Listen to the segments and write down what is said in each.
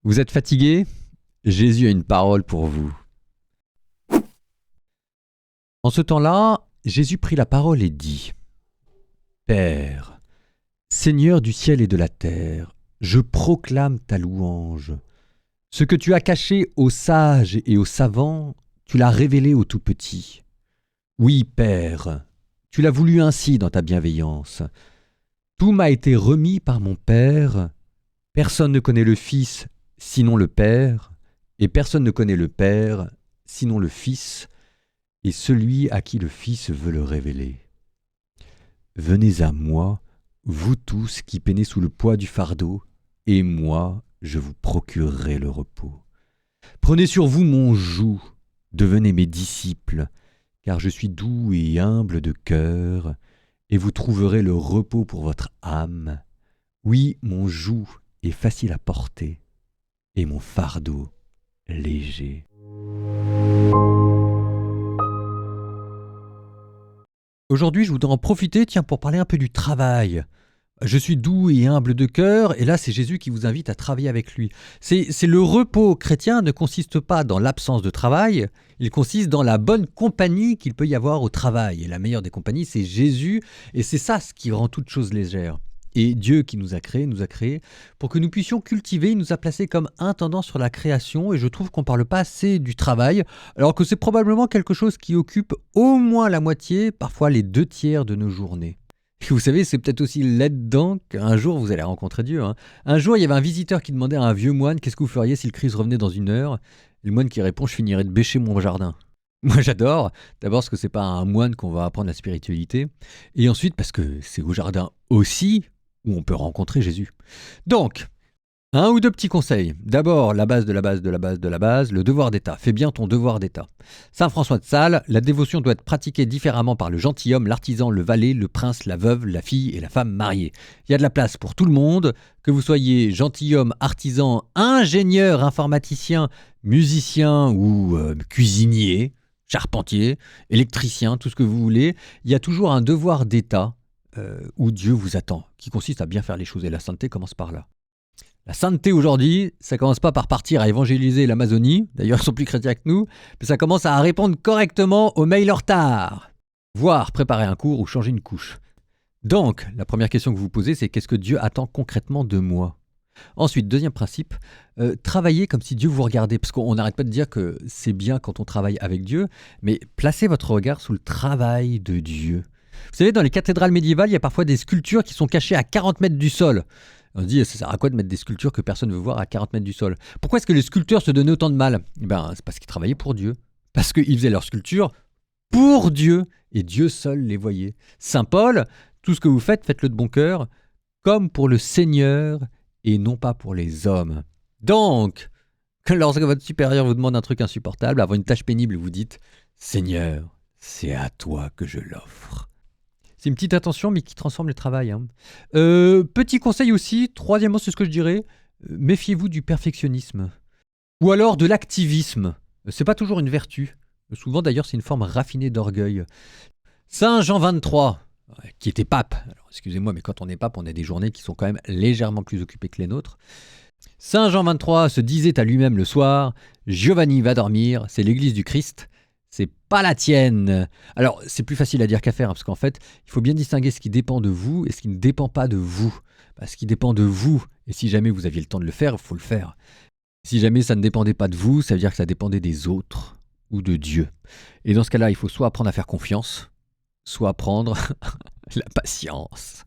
Vous êtes fatigué? Jésus a une parole pour vous. En ce temps-là, Jésus prit la parole et dit : Père, Seigneur du ciel et de la terre, je proclame ta louange. Ce que tu as caché aux sages et aux savants, tu l'as révélé aux tout-petits. Oui, Père, tu l'as voulu ainsi dans ta bienveillance. Tout m'a été remis par mon Père. Personne ne connaît le Fils sinon le Père, et personne ne connaît le Père sinon le Fils, et celui à qui le Fils veut le révéler. Venez à moi, vous tous qui peinez sous le poids du fardeau, et moi, je vous procurerai le repos. Prenez sur vous mon joug, devenez mes disciples, car je suis doux et humble de cœur, et vous trouverez le repos pour votre âme. Oui, mon joug est facile à porter, et mon fardeau léger. Aujourd'hui, je voudrais en profiter, pour parler un peu du travail. Je suis doux et humble de cœur, et là, c'est Jésus qui vous invite à travailler avec lui. C'est le repos chrétien ne consiste pas dans l'absence de travail, il consiste dans la bonne compagnie qu'il peut y avoir au travail. Et la meilleure des compagnies, c'est Jésus, et c'est ça ce qui rend toute chose légère. Et Dieu qui nous a créés pour que nous puissions cultiver, il nous a placés comme intendants sur la création, et je trouve qu'on ne parle pas assez du travail, alors que c'est probablement quelque chose qui occupe au moins la moitié, parfois les 2/3 de nos journées. Et vous savez, c'est peut-être aussi là-dedans qu'un jour vous allez rencontrer Dieu. Un jour, il y avait un visiteur qui demandait à un vieux moine « Qu'est-ce que vous feriez si le Christ revenait dans 1 heure ?» Et le moine qui répond « Je finirais de bêcher mon jardin. » Moi j'adore, d'abord parce que c'est pas à un moine qu'on va apprendre la spiritualité, et ensuite parce que c'est au jardin aussi où on peut rencontrer Jésus. Donc, 1 ou 2 petits conseils. D'abord, la base de la base de la base de la base, le devoir d'État. Fais bien ton devoir d'État. Saint François de Sales, la dévotion doit être pratiquée différemment par le gentilhomme, l'artisan, le valet, le prince, la veuve, la fille et la femme mariée. Il y a de la place pour tout le monde, que vous soyez gentilhomme, artisan, ingénieur, informaticien, musicien ou cuisinier, charpentier, électricien, tout ce que vous voulez. Il y a toujours un devoir d'État où Dieu vous attend, qui consiste à bien faire les choses. Et la sainteté commence par là. La sainteté aujourd'hui, ça commence pas par partir à évangéliser l'Amazonie, d'ailleurs ils sont plus chrétiens que nous, mais ça commence à répondre correctement aux mails en retard, voire préparer un cours ou changer une couche. Donc, la première question que vous vous posez, c'est qu'est-ce que Dieu attend concrètement de moi ? Ensuite, deuxième principe, travaillez comme si Dieu vous regardait, parce qu'on n'arrête pas de dire que c'est bien quand on travaille avec Dieu, mais placez votre regard sous le travail de Dieu. Vous savez, dans les cathédrales médiévales, il y a parfois des sculptures qui sont cachées à 40 mètres du sol. On se dit, ça sert à quoi de mettre des sculptures que personne ne veut voir à 40 mètres du sol ? Pourquoi est-ce que les sculpteurs se donnaient autant de mal ? C'est parce qu'ils travaillaient pour Dieu. Parce qu'ils faisaient leurs sculptures pour Dieu, et Dieu seul les voyait. Saint Paul, tout ce que vous faites, faites-le de bon cœur, comme pour le Seigneur, et non pas pour les hommes. Donc, lorsque votre supérieur vous demande un truc insupportable, avant une tâche pénible, vous dites « Seigneur, c'est à toi que je l'offre ». C'est une petite attention, mais qui transforme le travail. Petit conseil aussi, troisièmement, c'est ce que je dirais, méfiez-vous du perfectionnisme. Ou alors de l'activisme. C'est pas toujours une vertu. Souvent d'ailleurs, c'est une forme raffinée d'orgueil. Saint Jean XXIII, qui était pape. Alors excusez-moi, mais quand on est pape, on a des journées qui sont quand même légèrement plus occupées que les nôtres. Saint Jean XXIII se disait à lui-même le soir « Giovanni va dormir, c'est l'église du Christ. C'est pas la tienne. » Alors, c'est plus facile à dire qu'à faire, parce qu'en fait, il faut bien distinguer ce qui dépend de vous et ce qui ne dépend pas de vous. Ce qui dépend de vous, et si jamais vous aviez le temps de le faire, il faut le faire. Si jamais ça ne dépendait pas de vous, ça veut dire que ça dépendait des autres ou de Dieu. Et dans ce cas-là, il faut soit apprendre à faire confiance, soit apprendre la patience.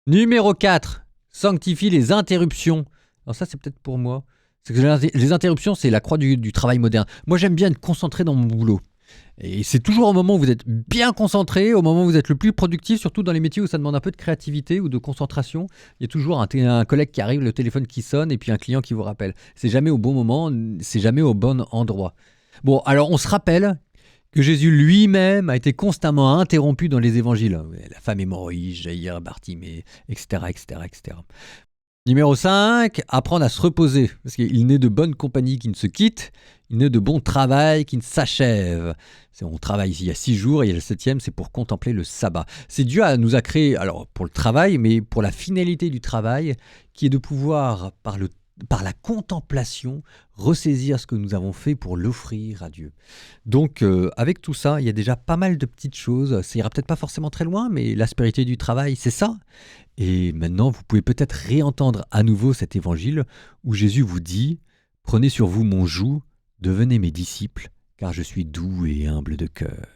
Numéro 4, sanctifie les interruptions. Alors ça, c'est peut-être pour moi. C'est que les interruptions, c'est la croix du travail moderne. Moi, j'aime bien être concentré dans mon boulot. Et c'est toujours au moment où vous êtes bien concentré, au moment où vous êtes le plus productif, surtout dans les métiers où ça demande un peu de créativité ou de concentration. Il y a toujours un collègue qui arrive, le téléphone qui sonne et puis un client qui vous rappelle. C'est jamais au bon moment, c'est jamais au bon endroit. Bon, alors on se rappelle que Jésus lui-même a été constamment interrompu dans les évangiles. La femme hémorroïde, Jaïr, Bartimée, etc., etc., etc. Numéro 5, apprendre à se reposer. Parce qu'il n'est de bonne compagnie qui ne se quitte, il n'est de bon travail qui ne s'achève. On travaille ici il y a 6 jours et le 7e, c'est pour contempler le sabbat. C'est Dieu nous a créé, alors pour le travail, mais pour la finalité du travail, qui est de pouvoir, par le par la contemplation, ressaisir ce que nous avons fait pour l'offrir à Dieu. Donc, avec tout ça, il y a déjà pas mal de petites choses. Ça ira peut-être pas forcément très loin, mais l'aspérité du travail, c'est ça. Et maintenant, vous pouvez peut-être réentendre à nouveau cet évangile où Jésus vous dit « Prenez sur vous mon joug, devenez mes disciples, car je suis doux et humble de cœur. »